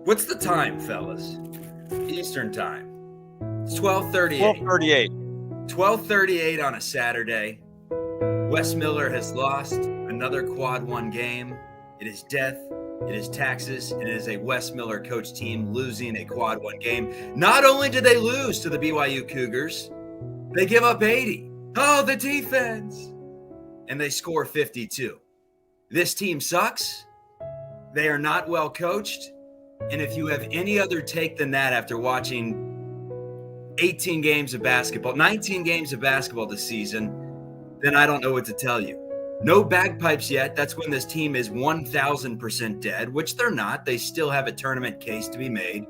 What's the time, fellas? Eastern time. It's 12:38. 12:38. 12:38 on a Saturday. Wes Miller has lost another quad one game. It is death. It is taxes. And it is a Wes Miller coach team losing a quad one game. Not only did they lose to the BYU Cougars, they give up 80. Oh, the defense. And they score 52. This team sucks. They are not well coached. And if you have any other take than that after watching 18 games of basketball, 19 games of basketball this season, then I don't know what to tell you. No bagpipes yet. That's when this team is 1,000% dead, which they're not. They still have a tournament case to be made.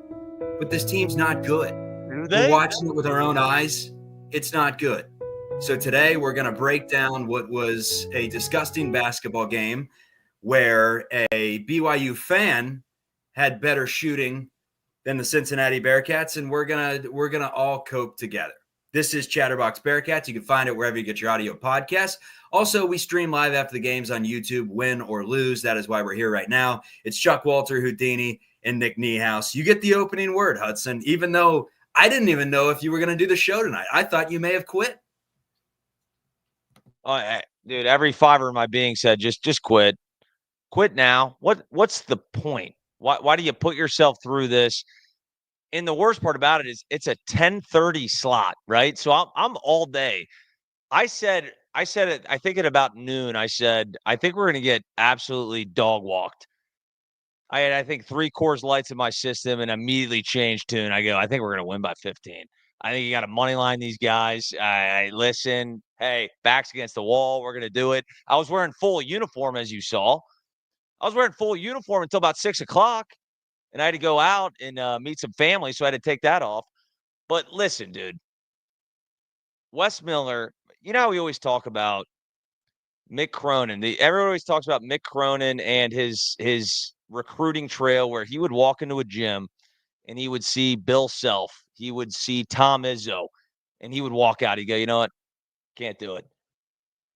But this team's not good. We're watching it with our own eyes. It's not good. So today we're going to break down what was a disgusting basketball game where a BYU fan had better shooting than the Cincinnati Bearcats, and we're gonna all cope together. This is Chatterbox Bearcats. You can find it wherever you get your audio podcasts. Also, we stream live after the games on YouTube, win or lose. That is why we're here right now. It's Chuck Walter, Houdini, and Nick Niehaus. You get the opening word, Hudson, even though I didn't even know if you were going to do the show tonight. I thought you may have quit. Oh, dude, every fiber of my being said, just quit. Quit now. What's the point? Why do you put yourself through this? And the worst part about it is it's a 10:30 slot, right? So I'm all day. I said it, I think at about noon, I said, I think we're going to get absolutely dog walked. I had, I think, 3 Coors Lights in my system and immediately changed tune. I go, I think we're going to win by 15. I think you got to money line these guys. I listen. Hey, backs against the wall. We're going to do it. I was wearing full uniform, as you saw. I was wearing full uniform until about 6 o'clock, and I had to go out and meet some family, so I had to take that off. But listen, dude, Wes Miller, you know how we always talk about Mick Cronin. Everyone always talks about Mick Cronin and his recruiting trail where he would walk into a gym and he would see Bill Self, he would see Tom Izzo, and he would walk out. He'd go, you know what? Can't do it.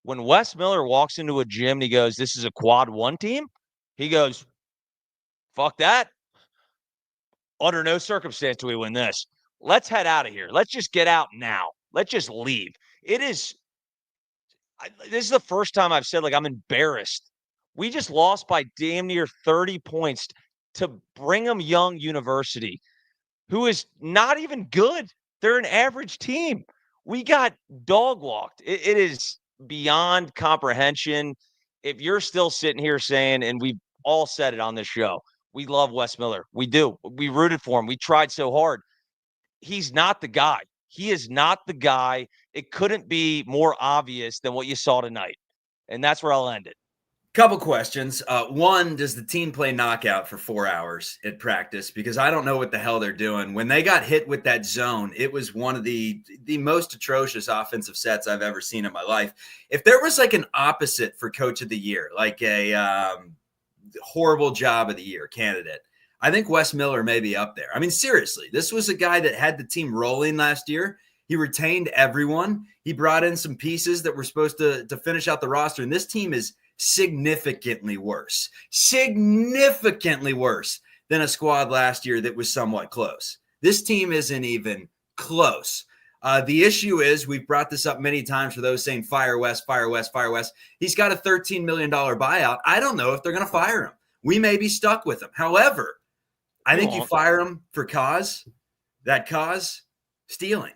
When Wes Miller walks into a gym and he goes, this is a quad one team, he goes, fuck that. Under no circumstance do we win this. Let's head out of here. Let's just get out now. Let's just leave. This is the first time I've said, like, I'm embarrassed. We just lost by damn near 30 points to Brigham Young University, who is not even good. They're an average team. We got dog walked. It is beyond comprehension. If you're still sitting here saying, and we've all said it on this show, we love Wes Miller. We do. We rooted for him. We tried so hard. He's not the guy. He is not the guy. It couldn't be more obvious than what you saw tonight. And that's where I'll end it. Couple questions. One, does the team play knockout for 4 hours at practice? Because I don't know what the hell they're doing. When they got hit with that zone, it was one of the most atrocious offensive sets I've ever seen in my life. If there was like an opposite for coach of the year, like a horrible job of the year candidate, I think Wes Miller may be up there. I mean, seriously, this was a guy that had the team rolling last year. He retained everyone. He brought in some pieces that were supposed to finish out the roster. And this team is significantly worse than a squad last year that was somewhat close. This team isn't even close. The issue is, we've brought this up many times for those saying fire West, fire West, fire West. He's got a $13 million buyout. I don't know if they're going to fire him. We may be stuck with him. However, I think you fire him for cause. That cause, stealing.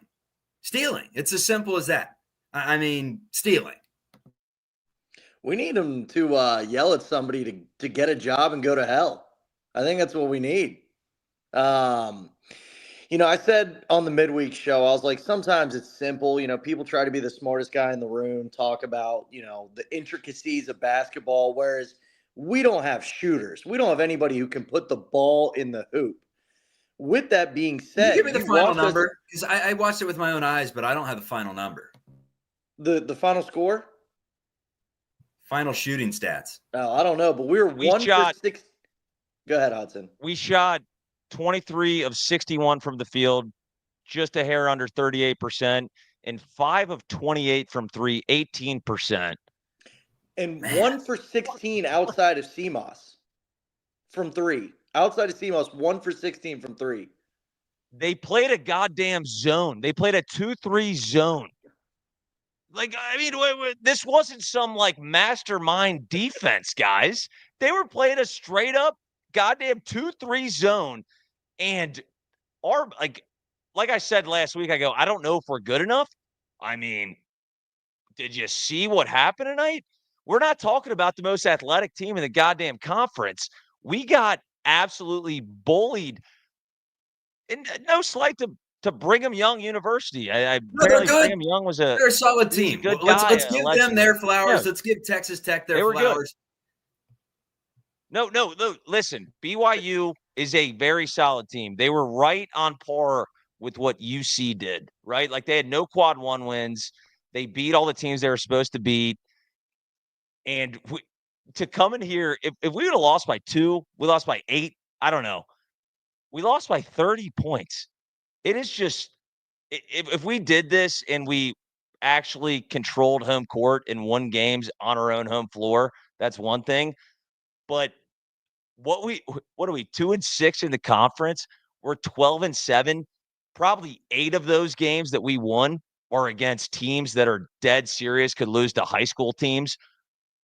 It's as simple as that. I mean, stealing. We need him to yell at somebody to get a job and go to hell. I think that's what we need. I said on the midweek show, I was like, sometimes it's simple. People try to be the smartest guy in the room, talk about, the intricacies of basketball, whereas we don't have shooters. We don't have anybody who can put the ball in the hoop. With that being said, give me the final number, because I watched it with my own eyes, but I don't have the final number. The final score? Final shooting stats. Oh, I don't know, but we were 1 for 6. Go ahead, Hudson. We shot 23 of 61 from the field, just a hair under 38%, and 5 of 28 from 3, 18%. And 1 for 16 outside of CMOS from 3. Outside of CMOS, 1 for 16 from 3. They played a goddamn zone. They played a 2-3 zone. Like, I mean, this wasn't some like mastermind defense, guys. They were playing a straight up goddamn 2-3 zone. And our like I said last week, I don't know if we're good enough. I mean, did you see what happened tonight? We're not talking about the most athletic team in the goddamn conference. We got absolutely bullied. And no slight to Brigham Young University. No, they're Apparently good. Brigham Young was They're a solid team. good Let's guy, give them allegedly. their flowers. Yeah. Let's give Texas Tech their They were good. flowers. No. Listen, BYU is a very solid team. They were right on par with what UC did, right? Like they had no quad one wins. They beat all the teams they were supposed to beat. And to come in here, if we would have lost by 2, we lost by 8, I don't know. We lost by 30 points. It is just, if we did this and we actually controlled home court and won games on our own home floor, that's one thing. But what are we 2-6 in the conference? We're 12-7. Probably 8 of those games that we won are against teams that are dead serious, could lose to high school teams.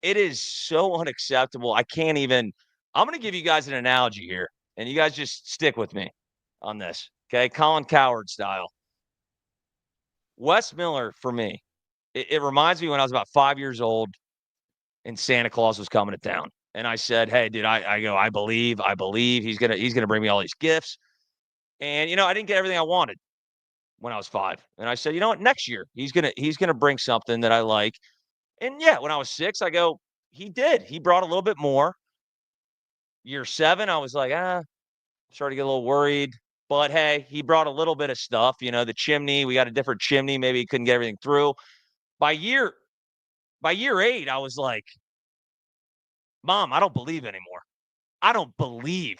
It is so unacceptable. I can't even. I'm going to give you guys an analogy here, and you guys just stick with me on this, okay? Colin Cowherd style. Wes Miller, for me, it reminds me when I was about 5 years old and Santa Claus was coming to town. And I said, hey, dude, I believe he's gonna bring me all these gifts. And I didn't get everything I wanted when I was 5. And I said, you know what, next year he's gonna bring something that I like. And yeah, when I was 6, I go, he did. He brought a little bit more. Year 7, I was like, started to get a little worried. But hey, he brought a little bit of stuff. The chimney, we got a different chimney. Maybe he couldn't get everything through. By year 8, I was like, Mom, I don't believe anymore. I don't believe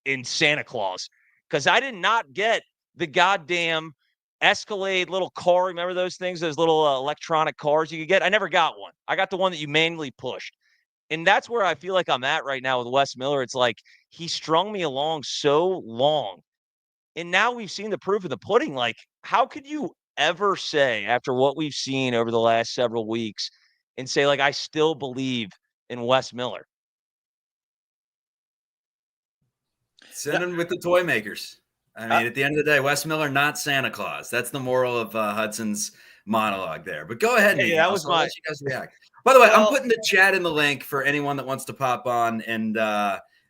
in Santa Claus because I did not get the goddamn Escalade little car. Remember those things, those little electronic cars you could get? I never got one. I got the one that you manually pushed. And that's where I feel like I'm at right now with Wes Miller. It's like he strung me along so long. And now we've seen the proof of the pudding. Like, how could you ever say, after what we've seen over the last several weeks, and say, like, I still believe in Wes Miller? Send him with the toy makers. I mean, at the end of the day, Wes Miller, not Santa Claus. That's the moral of Hudson's monologue there. But go ahead, Hey, that was I'll let you guys react. By the way, I'm putting the chat in the link for anyone that wants to pop on and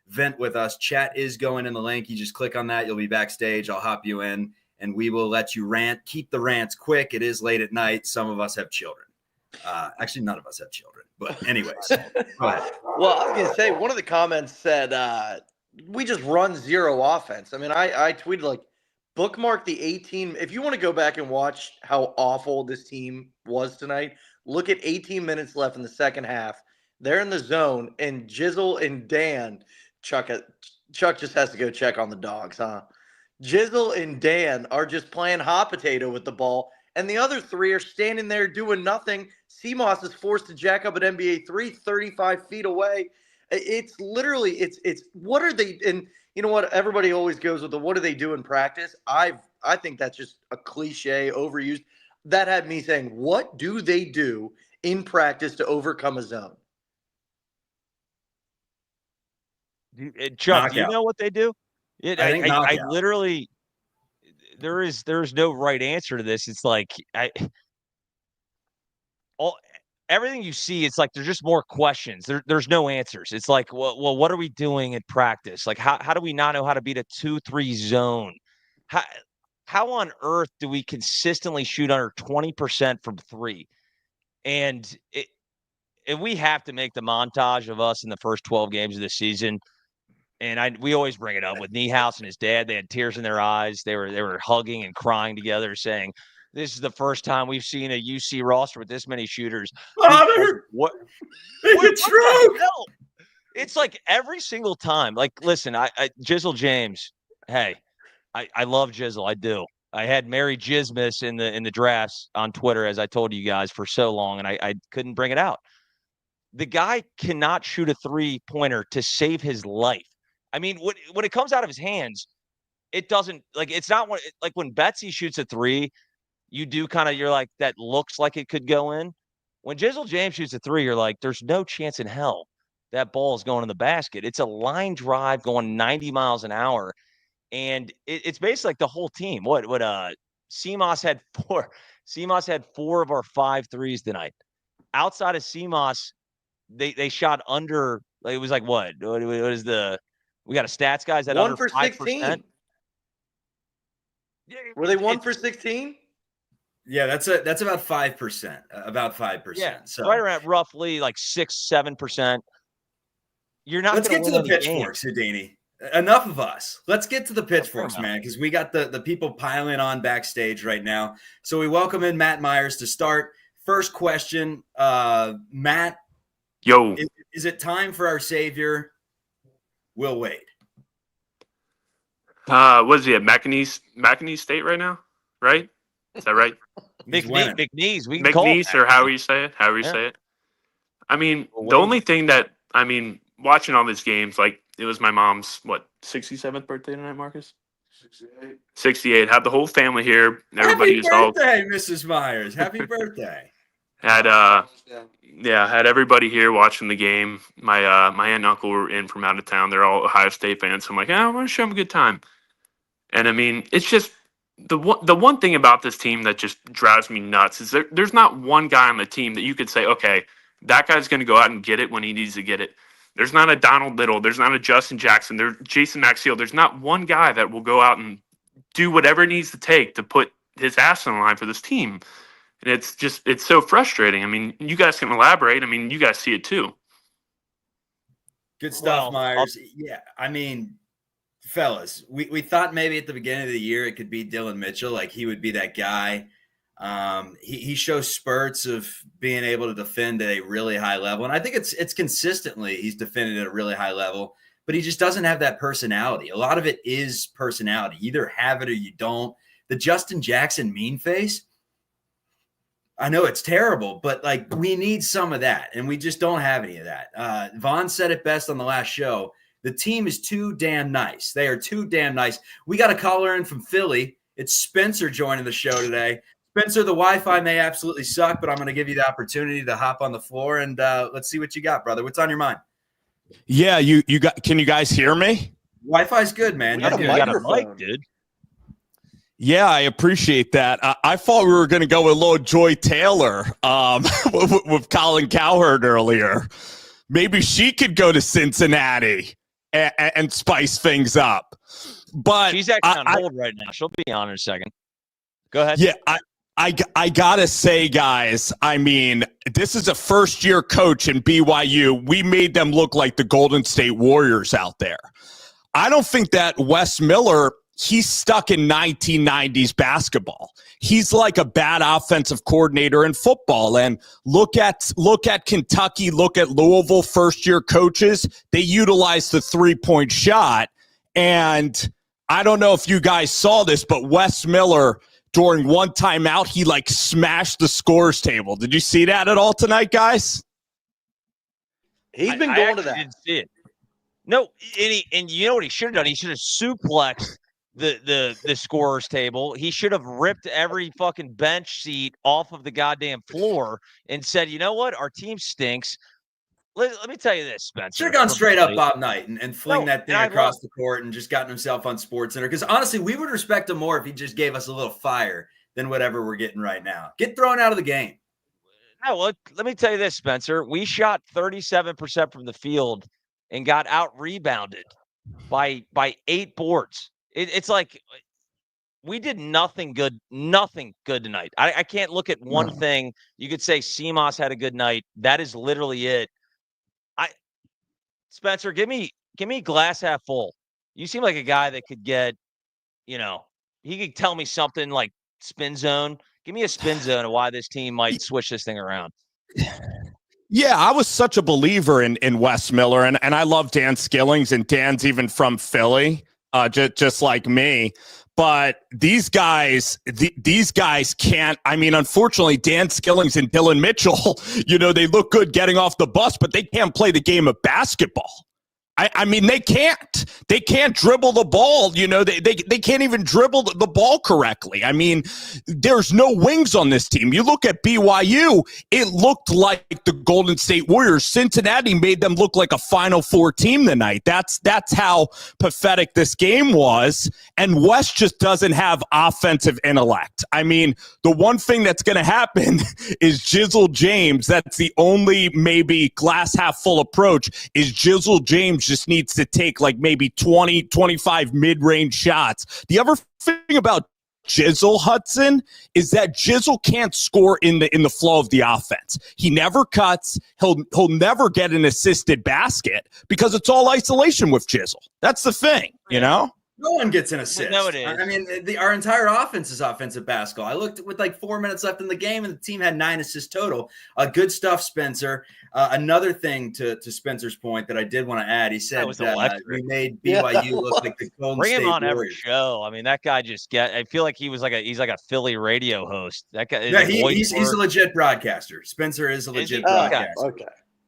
vent with us. Chat is going in the link. You just click on that. You'll be backstage. I'll hop you in, and we will let you rant. Keep the rants quick. It is late at night. Some of us have children. Actually, none of us have children. But anyways, go ahead. Well, I was going to say, one of the comments said, we just run zero offense. I mean, I tweeted, like, bookmark the 18. If you want to go back and watch how awful this team was tonight, look at 18 minutes left in the second half. They're in the zone, and Jizzle and Dan, Chuck just has to go check on the dogs, huh? Jizzle and Dan are just playing hot potato with the ball, and the other 3 are standing there doing nothing. CMOS is forced to jack up an NBA 3 35 feet away. It's literally, it's what are they, and you know what, everybody always goes with the what do they do in practice? I think that's just a cliche, overused. That had me saying, what do they do in practice to overcome a zone? Chuck, do you know what they do? I literally, there's no right answer to this. It's like everything you see, it's like there's just more questions. There's no answers. It's like, well, what are we doing in practice? Like, how do we not know how to beat a 2-3 zone? How on earth do we consistently shoot under 20% from 3? And we have to make the montage of us in the first 12 games of the season. And we always bring it up with Niehaus and his dad. They had tears in their eyes. They were hugging and crying together, saying, "This is the first time we've seen a UC roster with this many shooters." Father, what it's true. It's like every single time. Like, listen, I Jizzle James. Hey, I love Jizzle. I do. I had Mary Jizmas in the drafts on Twitter, as I told you guys, for so long, and I couldn't bring it out. The guy cannot shoot a 3-pointer to save his life. I mean, when it comes out of his hands, it doesn't like it's not like when Betsy shoots a three, you do kind of you're like that looks like it could go in. When Jizzle James shoots a three, you're like, there's no chance in hell that ball is going in the basket. It's a line drive going 90 miles an hour. And it's basically like the whole team. CMOS had four. CMOS had 4 of our 5 threes tonight. Outside of CMOS, they shot under. Like, it was like what? What is the? We got a stats guys that 1 under for 5%. 16. Were they 1 for 16? Yeah, that's about 5%. About 5%. Yeah, so right around roughly like 6-7%. You're not. Let's get to the pitchforks, Houdini. Enough of us. Let's get to the pitchforks, man, because we got the people piling on backstage right now. So we welcome in Matt Myers to start. First question, Matt. Yo. Is it time for our savior, Will Wade? What is he at McNeese State right now? Right? Is that right? McNeese. We McNeese, or however you say it. Say it. I mean, the only thing that watching all these games, like it was my mom's 67th birthday tonight, Marcus? 68. Had the whole family here. Everybody Happy birthday, Mrs. Myers. Happy birthday. Had everybody here watching the game. My aunt and uncle were in from out of town. They're all Ohio State fans. So I'm like, I want to show them a good time. And I mean, it's just the one thing about this team that just drives me nuts is there's not one guy on the team that you could say, okay, that guy's going to go out and get it when he needs to get it. There's not a Donald Little. There's not a Justin Jackson. There's Jason Maxiell. There's not one guy that will go out and do whatever it needs to take to put his ass on the line for this team. And it's so frustrating. I mean, you guys can elaborate. I mean, you guys see it too. Good stuff, Myers. Yeah, I mean, fellas, we thought maybe at the beginning of the year it could be Dylan Mitchell, like he would be that guy. He shows spurts of being able to defend at a really high level, and I think it's consistently he's defended at a really high level, but he just doesn't have that personality. A lot of it is personality. You either have it or you don't. The Justin Jackson mean face, I know it's terrible, but like we need some of that, and we just don't have any of that. Vaughn said it best on the last show. The team is too damn nice. They are too damn nice. We got a caller in from Philly. It's Spencer joining the show today. Spencer, the Wi-Fi may absolutely suck, but I'm going to give you the opportunity to hop on the floor and let's see what you got, brother. What's on your mind? Yeah, you got. Can you guys hear me? Wi-Fi's good, man. You got a mic, dude. Yeah, I appreciate that. I thought we were going to go with little Joy Taylor with Colin Cowherd earlier. Maybe she could go to Cincinnati and spice things up. But she's actually on hold right now. She'll be on in a second. Go ahead. Yeah, I gotta say, guys, I mean, this is a first-year coach in BYU. We made them look like the Golden State Warriors out there. I don't think that Wes Miller, he's stuck in 1990s basketball. He's like a bad offensive coordinator in football. And look at Kentucky, look at Louisville, first-year coaches. They utilize the three-point shot. And I don't know if you guys saw this, but Wes Miller, during one timeout, he like smashed the scores table. Did you see that at all tonight, guys? He's been going to that. Didn't see it. No, and you know what he should have done? He should have suplexed the scorers table. He should have ripped every fucking bench seat off of the goddamn floor and said, you know what? Our team stinks. Let me tell you this, Spencer. Should have gone straight up Bob Knight and fling that thing across the court and just gotten himself on SportsCenter. Because honestly, we would respect him more if he just gave us a little fire than whatever we're getting right now. Get thrown out of the game. No, let me tell you this, Spencer. We shot 37% from the field and got out-rebounded by 8 boards. It's like we did nothing good tonight. I can't look at one thing. You could say CMOS had a good night. That is literally it. Spencer, give me glass half full. You seem like a guy that could get, he could tell me something like spin zone. Give me a spin zone of why this team might switch this thing around. Yeah, I was such a believer in Wes Miller, and I love Dan Skillings, and Dan's even from Philly, just like me. But these guys can't. I mean, unfortunately, Dan Skillings and Dylan Mitchell, they look good getting off the bus, but they can't play the game of basketball. I mean, they can't. They can't dribble the ball. You know, they can't even dribble the ball correctly. I mean, there's no wings on this team. You look at BYU, it looked like the Golden State Warriors. Cincinnati made them look like a Final Four team tonight. That's how pathetic this game was. And West just doesn't have offensive intellect. I mean, the one thing that's going to happen is Jizzle James. That's the only maybe glass half full approach is Jizzle James just needs to take like maybe 20, 25 mid-range shots. The other thing about Jizzle, Hudson, is that Jizzle can't score in the flow of the offense. He never cuts. He'll never get an assisted basket because it's all isolation with Jizzle. That's the thing, you know? No one gets an assist. No, it is. I mean, our entire offense is offensive basketball. I looked with like 4 minutes left in the game, and the team had 9 assists total. Good stuff, Spencer. Another thing to Spencer's point that I did want to add, he said that we made BYU look like the Golden Bring State him on Warriors. every show. I mean, that guy I feel like he's like a Philly radio host. That guy. Yeah, he's a legit broadcaster. Spencer is a legit broadcaster. Okay.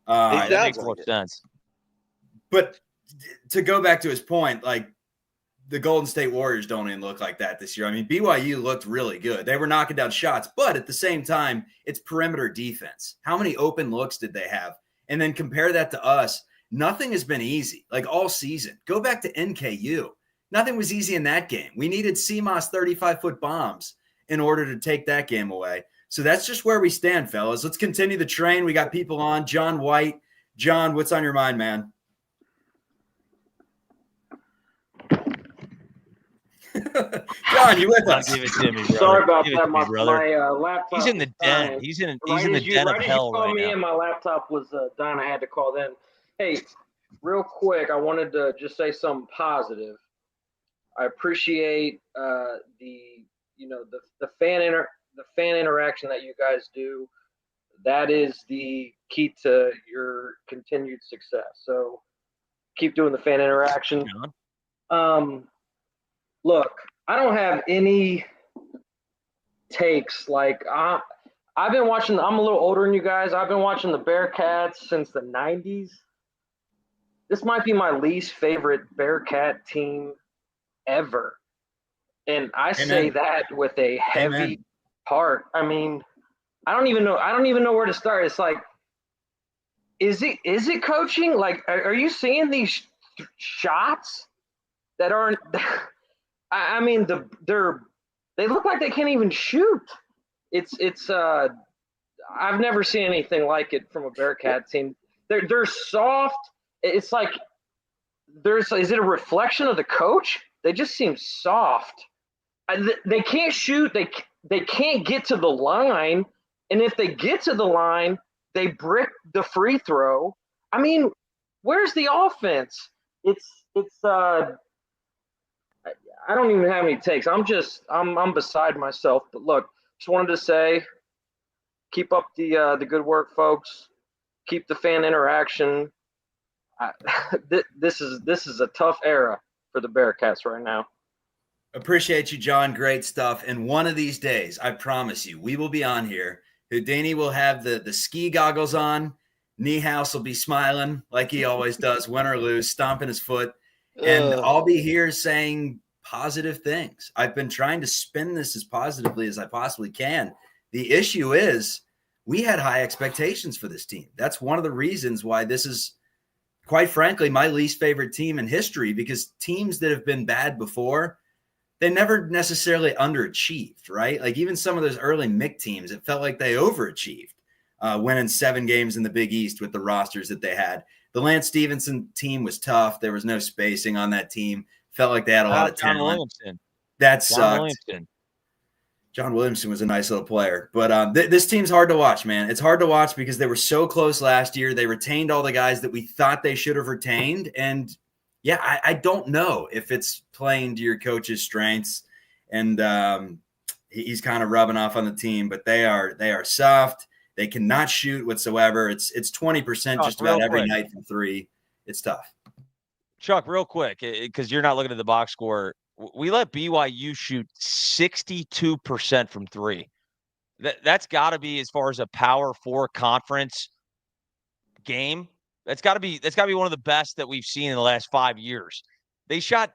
That makes more sense. But to go back to his point, like, the Golden State Warriors don't even look like that this year. I mean, BYU looked really good. They were knocking down shots, but at the same time, it's perimeter defense. How many open looks did they have? And then compare that to us. Nothing has been easy, like all season. Go back to NKU. Nothing was easy in that game. We needed CMOS 35-foot bombs in order to take that game away. So that's just where we stand, fellas. Let's continue the train. We got people on. John White. John, what's on your mind, man? John, you with us? Give it to me, brother. Sorry about Give it that. to me, My laptop. He's in the den. He's in the den of hell right now. And my laptop was done. I had to call them. Hey, real quick, I wanted to just say something positive. I appreciate the fan interaction that you guys do. That is the key to your continued success. So keep doing the fan interaction. Look, I don't have any takes. Like, I've been watching. I'm a little older than you guys. I've been watching the Bearcats since the 90s. This might be my least favorite Bearcat team ever. And I say that with a heavy heart. I mean, I don't even know where to start. It's like, is it coaching? Like, are you seeing these shots that aren't – I mean, they look like they can't even shoot. It's I've never seen anything like it from a Bearcat team. They're soft. It's like is it a reflection of the coach? They just seem soft. They can't shoot. They can't get to the line, and if they get to the line, they brick the free throw. I mean, where's the offense? It's I don't even have any takes. I'm beside myself. But look, just wanted to say, keep up the good work, folks. Keep the fan interaction. This is a tough era for the Bearcats right now. Appreciate you, John. Great stuff. And one of these days, I promise you, we will be on here. Houdini will have the ski goggles on. Niehaus will be smiling like he always does, win or lose, stomping his foot. And I'll be here saying positive things. I've been trying to spin this as positively as I possibly can. The issue is we had high expectations for this team. That's one of the reasons why this is, quite frankly, my least favorite team in history, because teams that have been bad before, they never necessarily underachieved, right? Like even some of those early MIC teams, it felt like they overachieved, winning 7 games in the Big East with the rosters that they had. The Lance Stevenson team was tough. There was no spacing on that team. Felt like they had a lot of talent. That sucked. John Williamson was a nice little player. But this team's hard to watch, man. It's hard to watch because they were so close last year. They retained all the guys that we thought they should have retained. And, yeah, I don't know if it's playing to your coach's strengths. And he's kind of rubbing off on the team. But they are soft. They cannot shoot whatsoever. It's 20% just about every night from 3. It's tough. Chuck, real quick, because you're not looking at the box score. We let BYU shoot 62% from 3. That's got to be, as far as a Power 4 conference game, That's got to be one of the best that we've seen in the last 5 years. They shot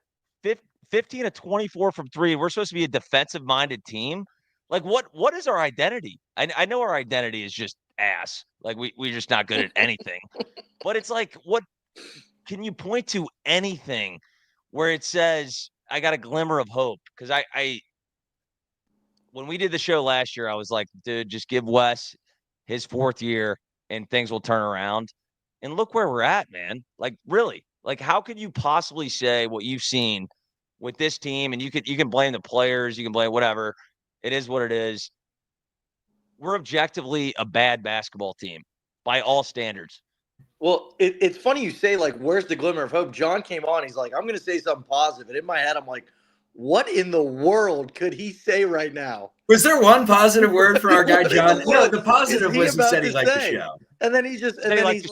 15 of 24 from three. We're supposed to be a defensive-minded team. Like, what is our identity? I know our identity is just ass. Like, we're just not good at anything. But it's like, what can you point to anything where it says I got a glimmer of hope? Because I when we did the show last year, I was like, dude, just give Wes his 4th year and things will turn around. And look where we're at, man. Like, really, like, how could you possibly say what you've seen with this team? And you can blame the players, you can blame whatever. It is what it is. We're objectively a bad basketball team by all standards. Well, it's funny you say, like, where's the glimmer of hope? John came on. He's like, I'm going to say something positive. And in my head, I'm like, what in the world could he say right now? Was there one positive word for our guy, John? No, the positive was he said he liked the show. And then he's like,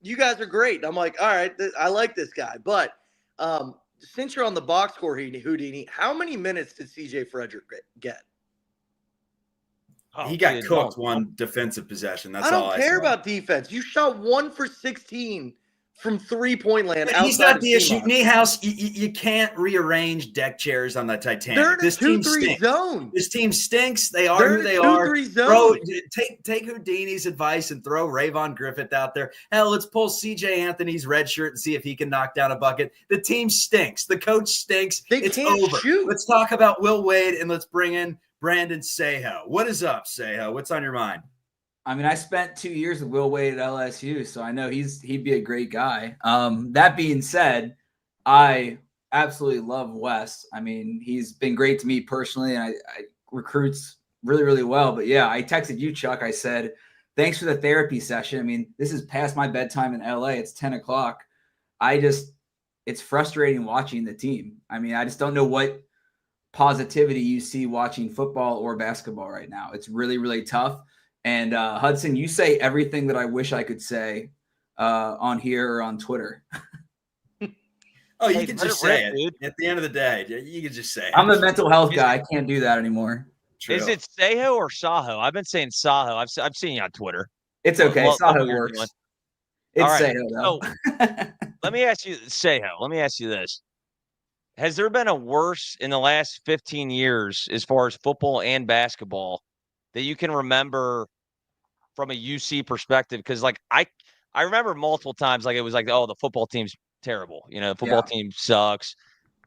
you guys are great. And I'm like, all right, I like this guy. But since you're on the box score, Houdini, how many minutes did CJ Frederick get? He got cooked one defensive possession. That's all I don't care about defense. You shot 1 for 16 from 3-point land. He's not the issue. Niehaus, you can't rearrange deck chairs on the Titanic. They're in a 2-3 zone. This team stinks. They are who they are. Take Houdini's advice and throw Rayvon Griffith out there. Hell, let's pull C.J. Anthony's red shirt and see if he can knock down a bucket. The team stinks. The coach stinks. It's over. Shoot. Let's talk about Will Wade and let's bring in Brandon Seho. What is up, Seho? What's on your mind? I mean, I spent 2 years with Will Wade at LSU, so I know he'd be a great guy. That being said, I absolutely love Wes. I mean, he's been great to me personally, and I recruits really, really well. But yeah, I texted you, Chuck. I said, thanks for the therapy session. I mean, this is past my bedtime in LA. It's 10 o'clock. It's frustrating watching the team. I mean, I just don't know what positivity you see watching football or basketball right now. It's really, really tough. And Hudson, you say everything that I wish I could say on here or on Twitter. Oh, you can just say it. Dude. At the end of the day, you can just say it. I'm a mental health guy. I can't do that anymore. True. Is it Seho or Saho? I've been saying Saho. I've seen you on Twitter. It's okay. Saho works. It's right. Seho, though. So, let me ask you, Seho, let me ask you this. Has there been a worse in the last 15 years as far as football and basketball that you can remember from a UC perspective? Because, like, I remember multiple times, like, it was like, oh, the football team's terrible. You know, the football team sucks.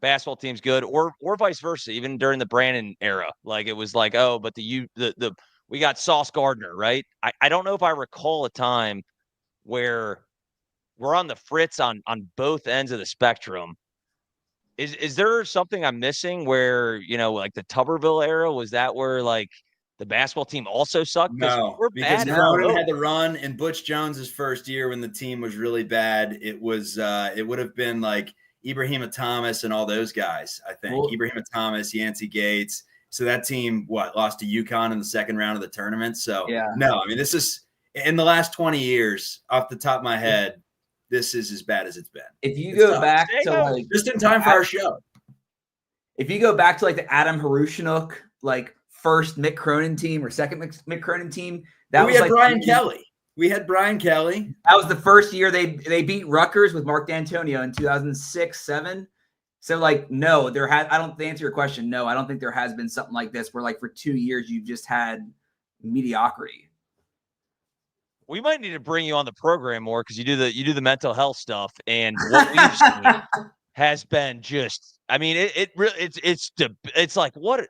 Basketball team's good, or vice versa. Even during the Brandon era, like, it was like, oh, but we got Sauce Gardner, right? I don't know if I recall a time where we're on the fritz on both ends of the spectrum. Is there something I'm missing where, you know, like the Tuberville era, was that where, like, the basketball team also sucked? No, because Cronin had the run in Butch Jones's first year when the team was really bad. It was it would have been like Ibrahima Thomas and all those guys, I think. Well, Ibrahima Thomas, Yancey Gates. So that team, lost to UConn in the second round of the tournament. So, no, I mean, this is in the last 20 years, off the top of my head, this is as bad as it's been. If you go back to, like, just in time for our show. If you go back to, like, the Adam Harushnook, like, first Mick Cronin team or second Mick Cronin team, we had Brian Kelly. We had Brian Kelly. That was the first year they beat Rutgers with Mark D'Antonio in 2006-07. So, like, no, to answer your question, no, I don't think there has been something like this where, like, for 2 years you've just had mediocrity. We might need to bring you on the program more because you do the mental health stuff, and what we've seen has been just, I mean, it's like, what,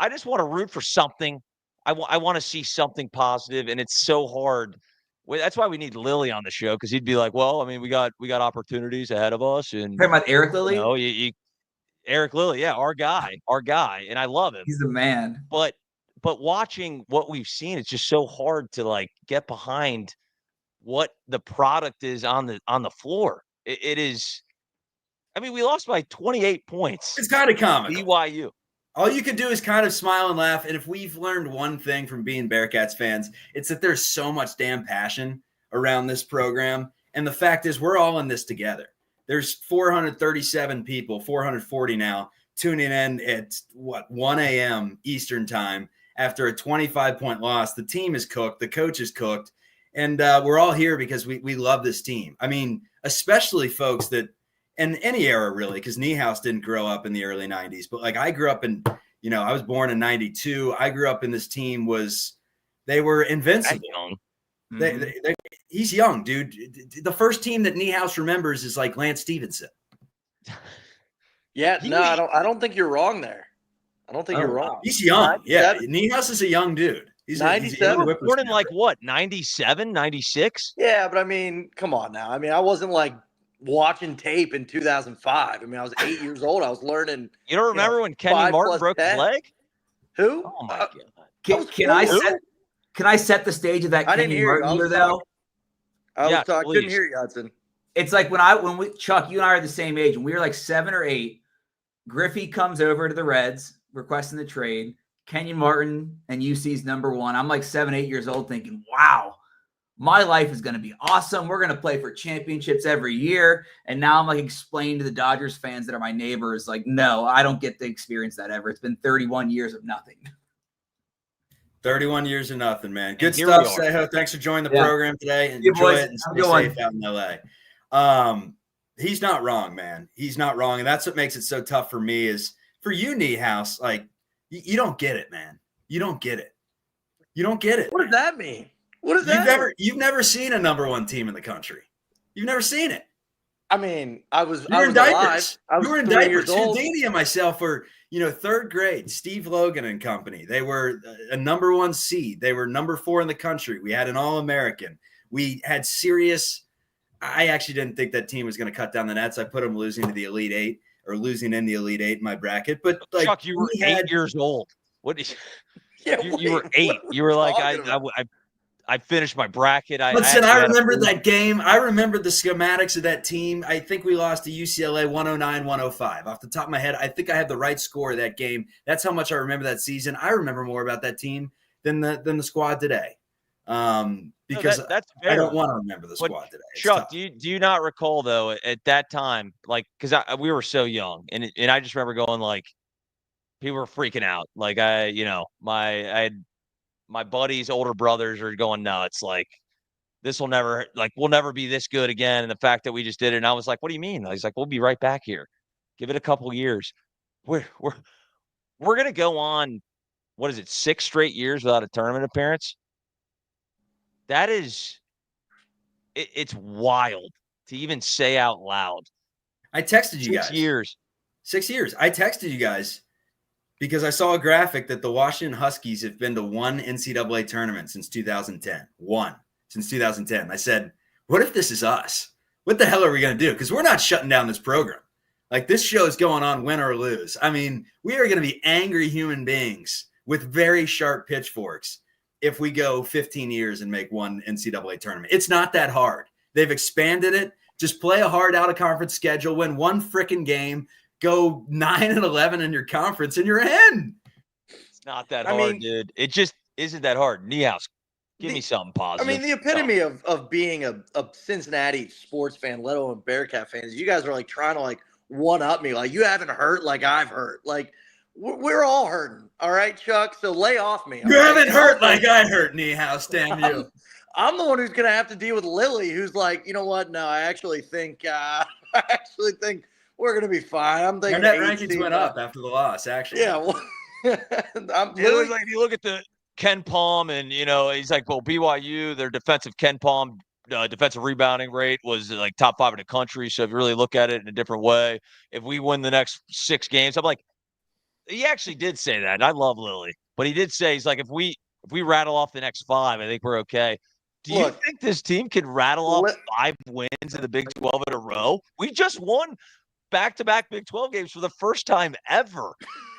I just want to root for something. I want to see something positive, and it's so hard. That's why we need Lilly on the show, because he'd be like, well, I mean, we got opportunities ahead of us. And talking about Eric Lilly? Eric Lilly, yeah, our guy, and I love him. He's the man. But watching what we've seen, it's just so hard to, like, get behind what the product is on the floor. It is. I mean, we lost by 28 points. It's kind of comical. BYU. All you can do is kind of smile and laugh. And if we've learned one thing from being Bearcats fans, it's that there's so much damn passion around this program. And the fact is, we're all in this together. There's 437 people, 440 now, tuning in at 1 a.m. Eastern time after a 25-point loss. The team is cooked. The coach is cooked. And we're all here because we love this team. I mean, especially folks that in any era really, because Niehaus didn't grow up in the early 90s. But like I grew up in, I was born in 92. I grew up in this team they were invincible. Mm-hmm. He's young, dude. The first team that Niehaus remembers is like Lance Stevenson. Yeah, no, I don't think you're wrong there. I don't think you're wrong. He's young. Yeah, Niehaus is a young dude. He's 97. Born in like what, 97, 96? Yeah, but I mean, come on now. I mean, I wasn't like watching tape in 2005. I mean, I was 8 years old. I was learning. You don't remember when Kenny Martin broke his leg? Who? Oh my God! Can I set the stage of that Kenny Martin year though? I couldn't hear you, Hudson. It's like Chuck, you and I are the same age, and we were like 7 or 8. Griffey comes over to the Reds requesting the trade. Kenyon Martin and UC's number 1. I'm like 7, 8 years old thinking, wow, my life is going to be awesome. We're going to play for championships every year. And now I'm like explaining to the Dodgers fans that are my neighbors, like, no, I don't get to experience that ever. It's been 31 years of nothing. 31 years of nothing, man. Good stuff, Seho. Thanks for joining the program today. And enjoy it and stay safe out in LA. He's not wrong, man. He's not wrong. And that's what makes it so tough for me is for you, Niehaus, like, you don't get it, man. You don't get it. You don't get it. What does that mean? What does that mean? You've never seen a number 1 team in the country. You've never seen it. I mean, I was in diapers. You were in diapers. Old. Houdini and myself were, 3rd grade. Steve Logan and company. They were a number 1 seed. They were number 4 in the country. We had an All-American. We had serious. I actually didn't think that team was going to cut down the nets. I put them losing to the Elite 8 or losing in the Elite 8 in my bracket. But like, Chuck, you were 8 years old. What is? Yeah, you were 8. You were like, I finished my bracket. Listen, I remember that game. I remember the schematics of that team. I think we lost to UCLA 109-105. Off the top of my head, I think I have the right score of that game. That's how much I remember that season. I remember more about that team than the squad today. Because that's I don't want to remember the squad today. Chuck, do you not recall though at that time, like, because we were so young, and I just remember going like, people were freaking out. Like my buddies' older brothers are going nuts. Like, we'll never be this good again. And the fact that we just did it, and I was like, what do you mean? He's like, we'll be right back here. Give it a couple years. We're gonna go on. What is it? 6 straight years without a tournament appearance. That is, it's wild to even say out loud. I texted you guys. 6 years. 6 years. I texted you guys because I saw a graphic that the Washington Huskies have been to 1 NCAA tournament since 2010. 1 since 2010. I said, what if this is us? What the hell are we going to do? Because we're not shutting down this program. Like, this show is going on win or lose. I mean, we are going to be angry human beings with very sharp pitchforks if we go 15 years and make 1 NCAA tournament. It's not that hard. They've expanded it. Just play a hard out-of-conference schedule, win 1 freaking game, go 9-11 in your conference, and you're in. It's not that hard, dude. It just isn't that hard. Niehaus, give me something positive. I mean, the epitome of being a Cincinnati sports fan, let alone Bearcat fans, you guys are like trying to like one-up me. Like, you haven't hurt like I've hurt. Like, we're all hurting. All right, Chuck? So lay off me. You haven't hurt like I hurt, Niehaus. Damn you. I'm the one who's going to have to deal with Lily, who's like, you know what? No, I actually think we're going to be fine. I'm thinking our net rankings went up after the loss, actually. Yeah. Well, it was like, if you look at the KenPom and, he's like, well, BYU, their defensive KenPom defensive rebounding rate was like top 5 in the country. So if you really look at it in a different way, if we win the next 6 games, I'm like, he actually did say that. And I love Lily, but he did say, he's like, if we rattle off the next 5, I think we're okay. Do you think this team can rattle off 5 wins in the Big 12 in a row? We just won back-to-back Big 12 games for the first time ever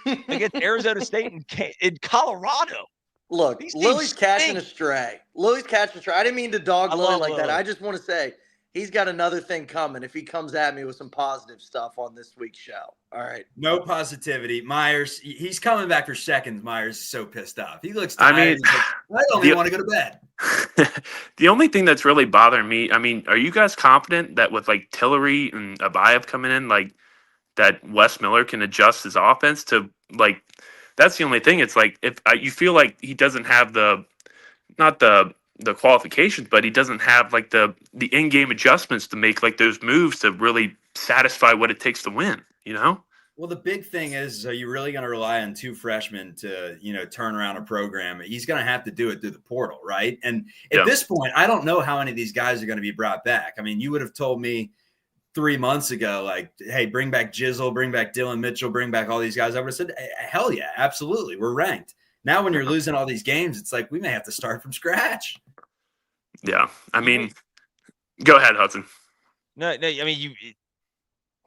against Arizona State in Colorado. Look, Lily's catching a stray. I didn't mean to dog Lily like that. I just want to say he's got another thing coming if he comes at me with some positive stuff on this week's show. All right. No positivity. Myers, he's coming back for seconds. Myers is so pissed off. He looks tired. I only want to go to bed. The only thing that's really bothering me, are you guys confident that with like Tillery and Abayev coming in, like that Wes Miller can adjust his offense to that's the only thing. It's like if you feel like he doesn't have not the the qualifications, but he doesn't have like the in-game adjustments to make like those moves to really satisfy what it takes to win, you know? Well, the big thing is, are you really going to rely on two freshmen to, turn around a program? He's going to have to do it through the portal, right? And at this point, I don't know how many of these guys are going to be brought back. I mean, you would have told me 3 months ago, like, hey, bring back Jizzle, bring back Dylan Mitchell, bring back all these guys. I would have said, hell yeah, absolutely. We're ranked. Now, when you're losing all these games, it's like we may have to start from scratch. Yeah. I mean, go ahead, Hudson. No, I mean,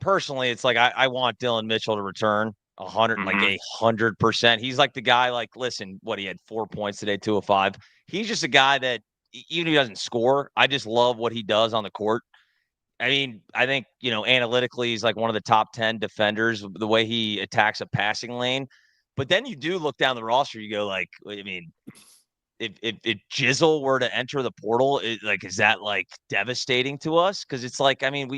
personally, it's like I want Dylan Mitchell to return 100%. He's like the guy, like, listen, he had 4 points today, 2 of 5. He's just a guy that even if he doesn't score, I just love what he does on the court. I mean, I think, analytically, he's like one of the top 10 defenders, the way he attacks a passing lane. But then you do look down the roster, you go like, I mean, if Jizzle were to enter the portal, is that like devastating to us? Because it's like, I mean,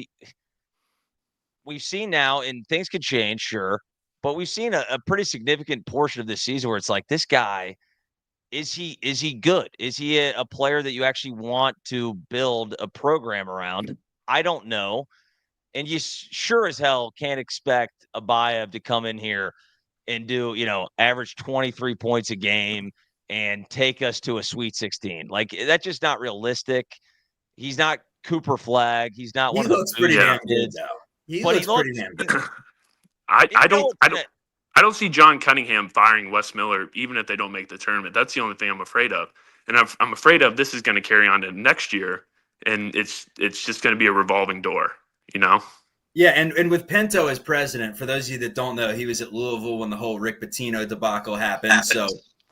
we've seen now, and things could change, sure, but we've seen a pretty significant portion of this season where it's like, this guy, is he good? Is he a player that you actually want to build a program around? I don't know. And you sure as hell can't expect Abayev to come in here and do, average 23 points a game and take us to a Sweet 16. Like, that's just not realistic. He's not Cooper Flag. He's not one of those pretty damn good, though. He looks pretty damn good. I don't see John Cunningham firing Wes Miller, even if they don't make the tournament. That's the only thing I'm afraid of. And I'm afraid of this is going to carry on to next year, and it's just going to be a revolving door, Yeah, and with Pinto as president, for those of you that don't know, he was at Louisville when the whole Rick Pitino debacle happened. So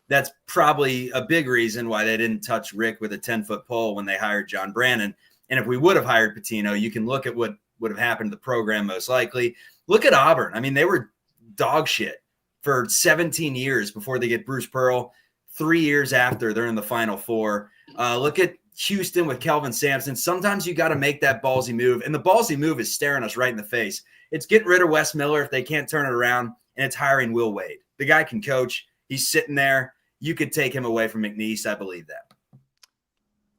that's probably a big reason why they didn't touch Rick with a 10-foot pole when they hired John Brannon. And if we would have hired Pitino, you can look at what would have happened to the program most likely. Look at Auburn. I mean, they were dog shit for 17 years before they get Bruce Pearl. 3 years after, they're in the Final Four. Look at Houston with Kelvin Sampson. Sometimes you got to make that ballsy move, and the ballsy move is staring us right in the face. It's getting rid of Wes Miller if they can't turn it around, and it's hiring Will Wade. The guy can coach. He's sitting there. You could take him away from McNeese. I believe that.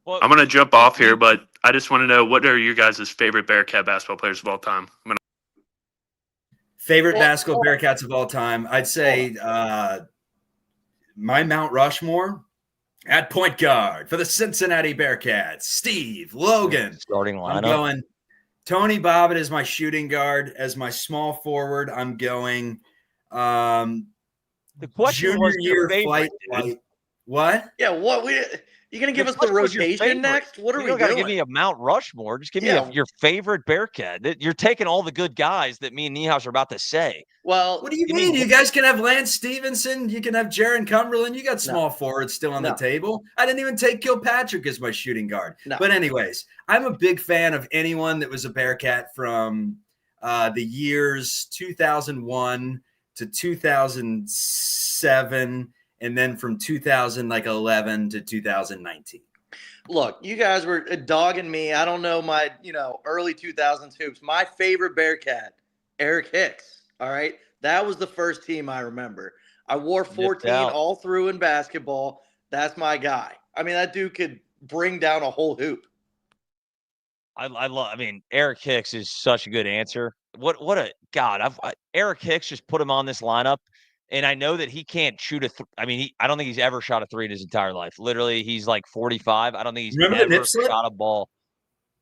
Well, I'm going to jump off here, but I just want to know, what are your guys' favorite Bearcat basketball players of all time? Favorite basketball Bearcats of all time? I'd say my Mount Rushmore at point guard for the Cincinnati Bearcats, Steve Logan. Starting lineup. I'm going Tony Bobbitt as my shooting guard. As my small forward, I'm going the question junior was year favorite, flight. What? Yeah, you going to give us the rotation next? What are we doing? You got to give me a Mount Rushmore. Just give me your favorite Bearcat. You're taking all the good guys that me and Niehaus are about to say. Well, what do you mean? You guys can have Lance Stevenson. You can have Jaron Cumberland. You got small forwards still on the table. I didn't even take Kilpatrick as my shooting guard. No. But anyways, I'm a big fan of anyone that was a Bearcat from the years 2001 to 2007. And then from 2011 to 2019. Look, you guys were dogging me. I don't know my, early 2000s hoops. My favorite Bearcat, Eric Hicks. All right. That was the first team I remember. I wore 14 all through in basketball. That's my guy. I mean, that dude could bring down a whole hoop. I mean, Eric Hicks is such a good answer. Eric Hicks, just put him on this lineup. And I know that he can't shoot I don't think he's ever shot a three in his entire life. Literally, he's like 45. I don't think he's ever shot a ball.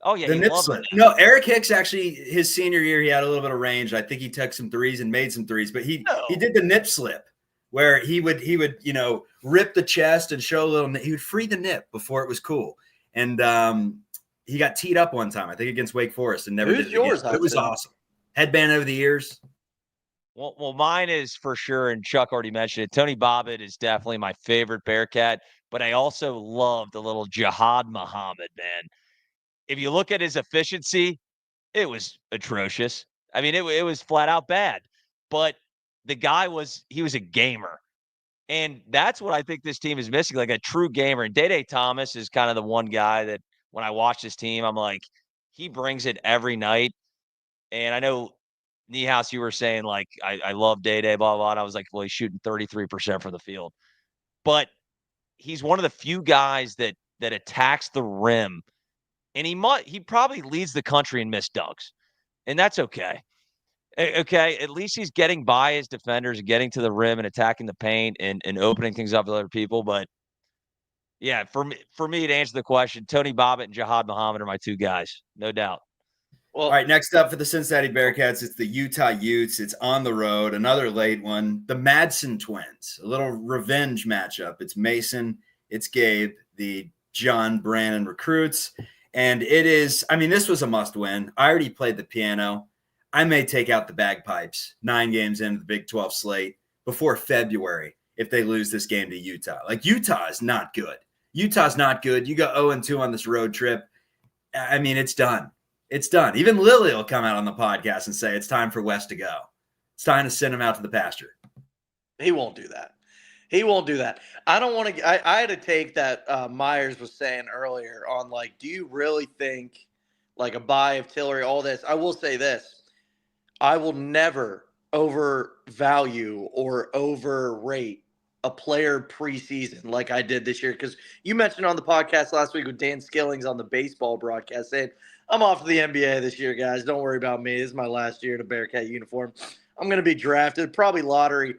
Oh, yeah. The nip slip. No, Eric Hicks, actually, his senior year, he had a little bit of range. I think he took some threes and made some threes. But he did the nip slip where he would rip the chest and show a little – he would free the nip before it was cool. And he got teed up one time, I think, against Wake Forest and never did it again. It was awesome. Headband over the ears. Well, mine is for sure, and Chuck already mentioned it. Tony Bobbitt is definitely my favorite Bearcat, but I also love the little Jihad Muhammad, man. If you look at his efficiency, it was atrocious. I mean, it was flat out bad. But the guy was a gamer. And that's what I think this team is missing, like a true gamer. And Day Thomas is kind of the one guy that when I watch this team, I'm like, he brings it every night. And I know Niehaus, you were saying, like, I love Day, blah, blah. And I was like, well, he's shooting 33% from the field. But he's one of the few guys that that attacks the rim, and he probably leads the country in missed dunks, and that's okay. Okay, at least he's getting by his defenders and getting to the rim and attacking the paint and opening things up to other people. But yeah, for me to answer the question, Tony Bobbitt and Jihad Muhammad are my two guys, no doubt. Well, All right, next up for the Cincinnati Bearcats, it's the Utah Utes. It's on the road, another late one. The Madson twins, a little revenge matchup. It's Mason, it's Gabe, the John Brannon recruits. And it is, I mean, this was a must win. I already played the piano. I may take out the bagpipes 9 games into the Big 12 slate before February if they lose this game to Utah. Like, Utah is not good. Utah's not good. You go 0-2 on this road trip. I mean, it's done. It's done. Even Lily will come out on the podcast and say it's time for West to go. It's time to send him out to the pasture. he won't do that. He won't do that. I don't want to. I had to take that Myers was saying earlier on, like, do you really think like a buy of Tillery, all this? I will say this. I will never overvalue or overrate a player preseason like I did this year. Because you mentioned on the podcast last week with Dan Skillings on the baseball broadcast saying, I'm off to the NBA this year, guys. Don't worry about me. This is my last year in a Bearcat uniform. I'm going to be drafted, probably lottery.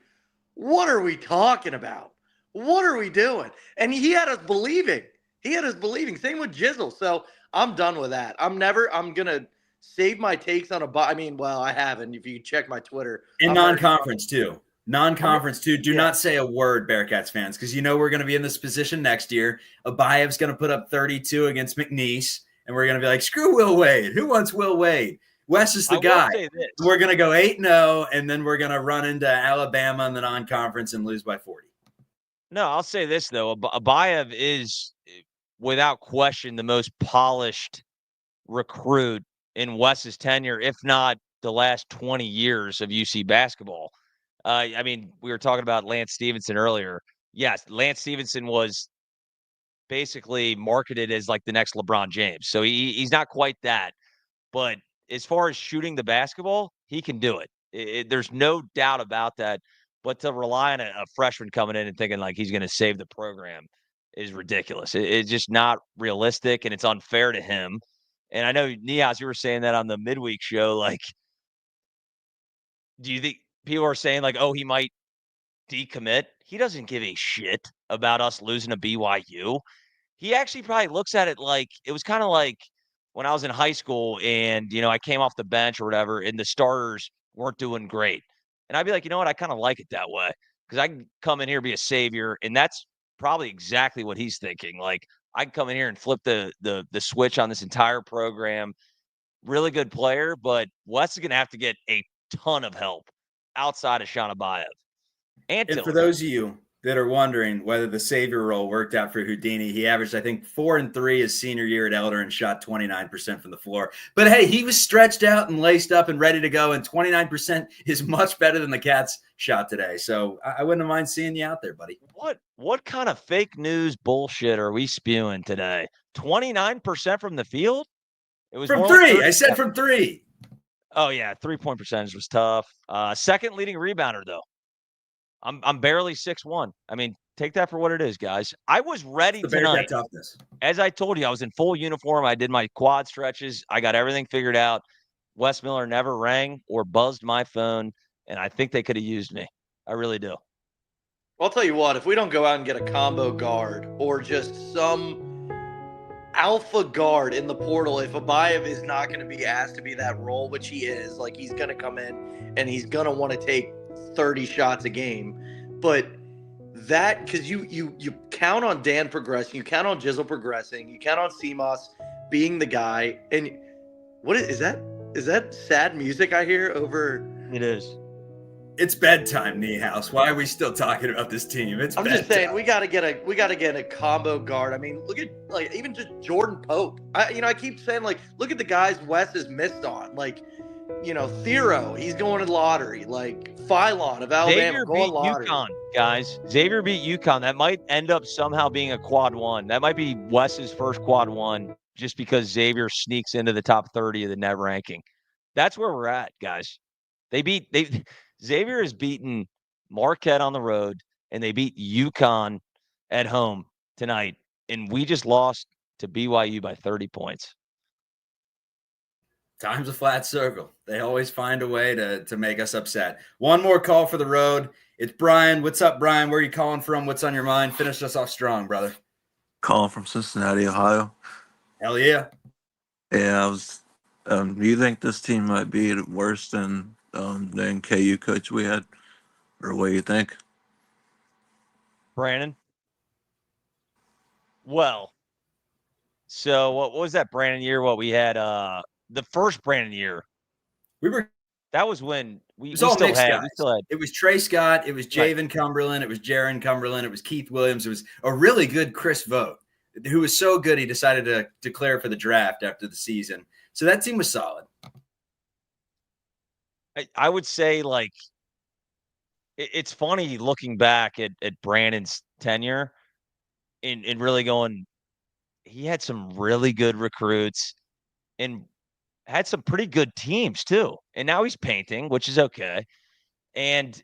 What are we talking about? What are we doing? And he had us believing. Same with Jizzle. So I'm done with that. I'm going to save my takes on a buy. I mean, well, I haven't. If you check my Twitter. And non-conference too. Non-conference too. Do Yeah. not say a word, Bearcats fans, because you know we're going to be in this position next year. Abayev's going to put up 32 against McNeese, and we're going to be like, screw Will Wade. Who wants Will Wade? Wes is the guy. We're going to go 8-0, and then we're going to run into Alabama in the non-conference and lose by 40. No, I'll say this, though. Abayev is, without question, the most polished recruit in Wes's tenure, if not the last 20 years of UC basketball. I mean, we were talking about Lance Stevenson earlier. Yes, Lance Stevenson was basically marketed as like the next LeBron James. So he's not quite that. But as far as shooting the basketball, he can do it. There's no doubt about that. But to rely on a freshman coming in and thinking like he's going to save the program is ridiculous. It's just not realistic, and it's unfair to him. And I know, Niaz, you were saying that on the midweek show. Like, do you think people are saying like, oh, he might decommit? He doesn't give a shit about us losing to BYU. He actually probably looks at it like it was kind of like when I was in high school and, I came off the bench or whatever, and the starters weren't doing great. And I'd be like, you know what? I kind of like it that way because I can come in here, be a savior. And that's probably exactly what he's thinking. Like, I can come in here and flip the switch on this entire program. Really good player, but Wes is going to have to get a ton of help outside of Sean Abayev. And for those of you that are wondering whether the savior role worked out for Houdini, he averaged, I think, 4 and 3 his senior year at Elder and shot 29% from the floor. But hey, he was stretched out and laced up and ready to go, and 29% is much better than the Cats shot today. So I wouldn't mind seeing you out there, buddy. What kind of fake news bullshit are we spewing today? 29% from the field? It was from 3. I said from 3. Oh yeah, 3-point percentage was tough. Second leading rebounder though. I'm barely 6'1". I mean, take that for what it is, guys. I was ready tonight. As I told you, I was in full uniform. I did my quad stretches. I got everything figured out. Wes Miller never rang or buzzed my phone, and I think they could have used me. I really do. Well, I'll tell you what, if we don't go out and get a combo guard or just some alpha guard in the portal, if Abayev is not going to be asked to be that role, which he is, like he's going to come in and he's going to want to take 30 shots a game. But that, because you count on Dan progressing, you count on Jizzle progressing, you count on CMOS being the guy. And what is that sad music I hear over? It is. It's bedtime, Niehaus. Why are we still talking about this team? I'm just saying we gotta get a combo guard. I mean, look at like even just Jordan Pope. I keep saying like look at the guys Wes has missed on. Like, Thero, he's going to the lottery. Like Phylon of Alabama Xavier going beat lottery. UConn, guys. Xavier beat UConn. That might end up somehow being a quad 1. That might be Wes's first quad 1 just because Xavier sneaks into the top 30 of the net ranking. That's where we're at, guys. Xavier has beaten Marquette on the road, and they beat UConn at home tonight and we just lost to BYU by 30 points. Time's a flat circle. They always find a way to make us upset. One more call for the road. It's Brian. What's up, Brian? Where are you calling from? What's on your mind? Finish us off strong, brother. Calling from Cincinnati, Ohio. Hell yeah. Yeah, I was. Do you think this team might be worse than the KU coach we had, or what do you think? Brandon? Well, so what was that Brandon year? What we had the first Brandon year. That was when we still had. It was Trey Scott. It was Javen Cumberland. It was Jaron Cumberland. It was Keith Williams. It was a really good Chris Vogt, who was so good he decided to declare for the draft after the season. So that team was solid. I would say, like, it's funny looking back at Brandon's tenure and really going, he had some really good recruits and had some pretty good teams too. And now he's painting, which is okay. And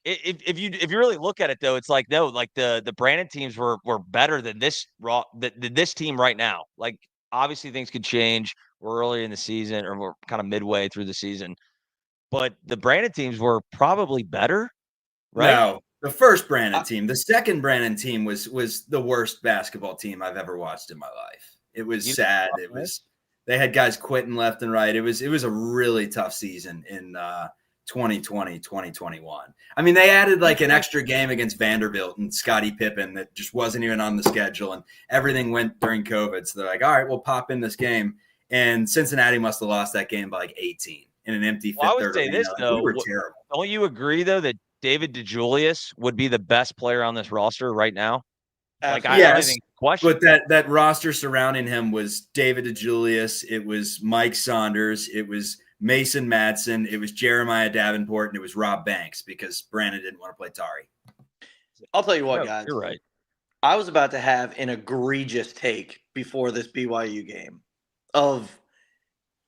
if you really look at it though, it's like, no, like the Brandon teams were better than this this team right now. Like, obviously things could change. We're early in the season, or we're kind of midway through the season, but the Brandon teams were probably better, right? No, the first Brandon team. The second Brandon team was the worst basketball team I've ever watched in my life. It was sad. It was, they had guys quitting left and right. It was a really tough season in 2020, 2021. I mean, they added like an extra game against Vanderbilt and Scottie Pippen that just wasn't even on the schedule, and everything went during COVID. So they're like, all right, we'll pop in this game. And Cincinnati must have lost that game by like 18 in an empty fifth. I would say this, though. We were terrible. Don't you agree, though, that David DeJulius would be the best player on this roster right now? Like, I don't even question. But that roster surrounding him was David DeJulius. It was Mike Saunders. It was Mason Madson. It was Jeremiah Davenport. And it was Rob Banks, because Brandon didn't want to play Tari. I'll tell you what, guys. You're right. I was about to have an egregious take before this BYU game of,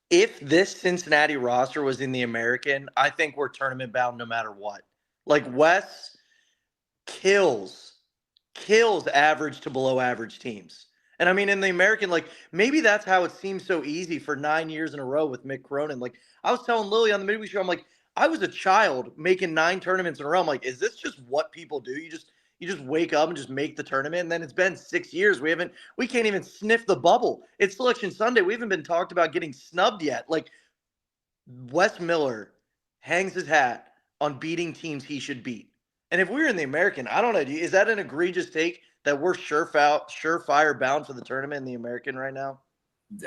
if this Cincinnati roster was in the American, I think we're tournament bound no matter what. Like, Wes kills average to below average teams. And I mean, in the American, like, maybe that's how it seems so easy for 9 years in a row with Mick Cronin. Like, I was telling Lily on the midweek show, I'm like, I was a child making 9 tournaments in a row. I'm like, is this just what people do? You just wake up and just make the tournament. And then it's been 6 years. We can't even sniff the bubble. It's Selection Sunday. We haven't been talked about getting snubbed yet. Like, Wes Miller hangs his hat on beating teams he should beat. And if we were in the American, I don't know. Is that an egregious take that we're surefire bound for the tournament in the American right now?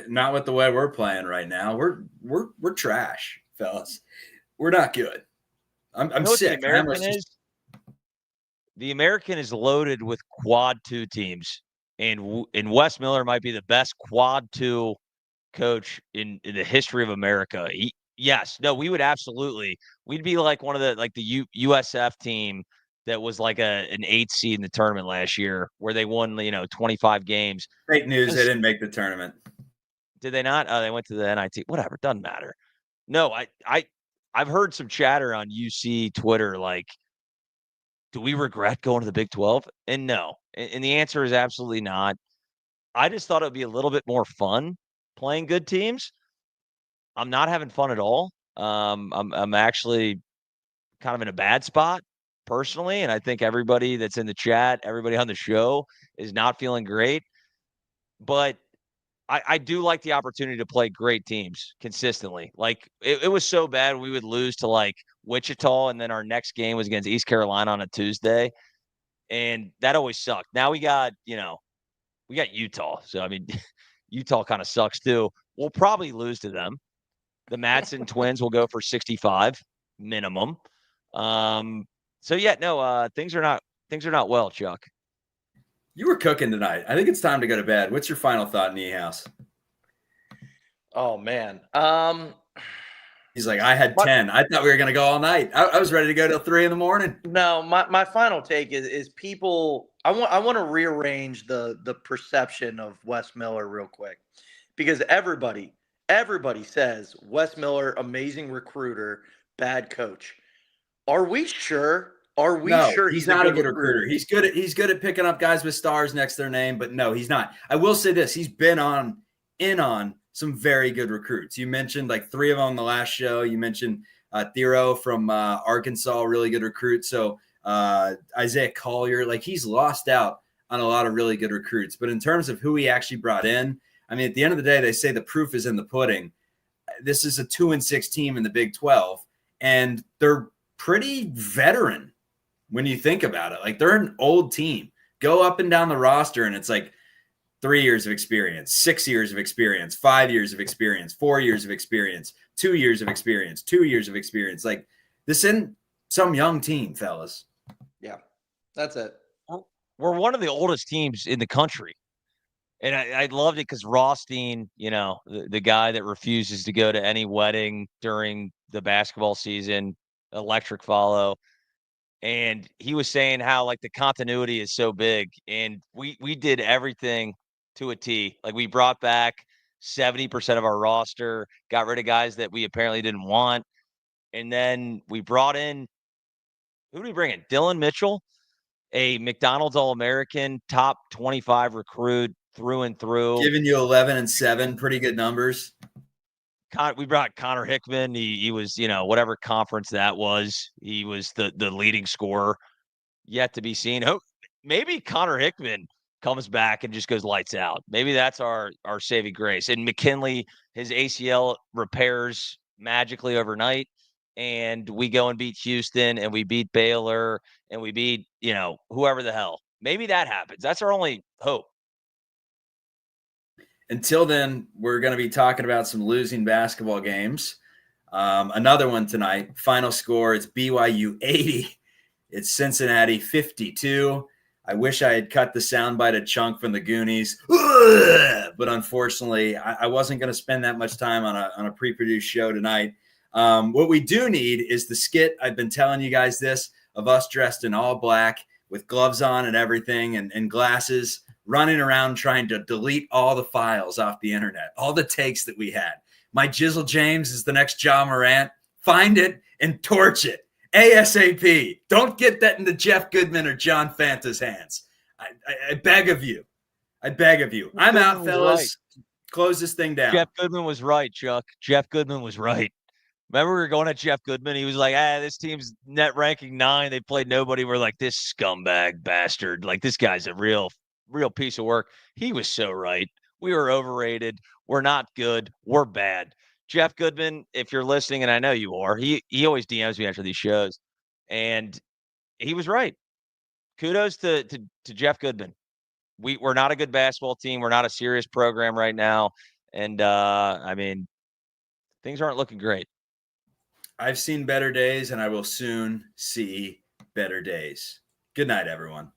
Not with the way we're playing right now. We're trash, fellas. We're not good. I'm sick. The American is loaded with quad 2 teams, and Wes Miller might be the best quad 2 coach in the history of America. We would absolutely. We'd be like one of the USF team that was like an 8 seed in the tournament last year, where they won 25 games. Fake news. They didn't make the tournament. Did they not? Oh, they went to the NIT. Whatever, doesn't matter. No, I've heard some chatter on UC Twitter like, do we regret going to the Big 12? And no. And the answer is absolutely not. I just thought it would be a little bit more fun playing good teams. I'm not having fun at all. I'm actually kind of in a bad spot personally, and I think everybody that's in the chat, everybody on the show, is not feeling great. But I do like the opportunity to play great teams consistently. Like, it was so bad we would lose to like Wichita, and then our next game was against East Carolina on a Tuesday, and that always sucked. Now we got Utah, so I mean, Utah kind of sucks too. We'll probably lose to them. The Madson twins will go for 65 minimum. Things are not well, Chuck. You were cooking tonight. I think it's time to go to bed. What's your final thought, Niehaus? Oh, man. He's like, I had 10. I thought we were going to go all night. I was ready to go till 3 a.m. No, my final take is people. I want to rearrange the perception of Wes Miller real quick, because everybody says Wes Miller, amazing recruiter, bad coach. Are we sure Are we No, sure he's he's a not a good good recruiter. He's good at picking up guys with stars next to their name, but no, he's not. I will say this: he's been in on some very good recruits. You mentioned like 3 of them on the last show. You mentioned Thero from Arkansas, really good recruit. So Isaiah Collier, like he's lost out on a lot of really good recruits. But in terms of who he actually brought in, I mean, at the end of the day, they say the proof is in the pudding. This is a 2-6 team in the Big 12, and they're pretty veteran when you think about it. Like they're an old team. Go up and down the roster, and it's like 3 years of experience, 6 years of experience, 5 years of experience, 4 years of experience, 2 years of experience, 2 years of experience. Like this isn't some young team, fellas. Yeah, that's it. We're one of the oldest teams in the country. And I loved it because Rothstein, the guy that refuses to go to any wedding during the basketball season, electric follow. And he was saying how like the continuity is so big. And we did everything to a T. Like we brought back 70% of our roster, got rid of guys that we apparently didn't want. And then we brought in, who did we bring in? Dylan Mitchell, a McDonald's All-American, top 25 recruit through and through. Giving you 11 and 7, pretty good numbers. We brought Connor Hickman. He was, whatever conference that was. He was the leading scorer. Yet to be seen. Maybe Connor Hickman comes back and just goes lights out. Maybe that's our saving grace. And McKinley, his ACL repairs magically overnight. And we go and beat Houston, and we beat Baylor, and we beat, whoever the hell. Maybe that happens. That's our only hope. Until then, we're going to be talking about some losing basketball games. Another one tonight. Final score, it's BYU 80. It's Cincinnati 52. I wish I had cut the soundbite of Chunk from the Goonies. But unfortunately, I wasn't going to spend that much time on a pre-produced show tonight. What we do need is the skit. I've been telling you guys this, of us dressed in all black with gloves on and everything and glasses, running around trying to delete all the files off the internet, all the takes that we had. My Jizzle James is the next Ja Morant. Find it and torch it. ASAP. Don't get that into Jeff Goodman or John Fanta's hands. I beg of you. I beg of you. I'm out, fellas. Right. Close this thing down. Jeff Goodman was right, Chuck. Jeff Goodman was right. Remember we were going at Jeff Goodman? He was like, this team's net ranking 9. They played nobody. We're like, this scumbag bastard. Like, this guy's a real piece of work. He was so right. We were overrated. We're not good. We're bad. Jeff Goodman, if you're listening, and I know you are, he always DMs me after these shows, and he was right. Kudos to Jeff Goodman. We're not a good basketball team. We're not a serious program right now, and things aren't looking great. I've seen better days, and I will soon see better days. Good night, everyone.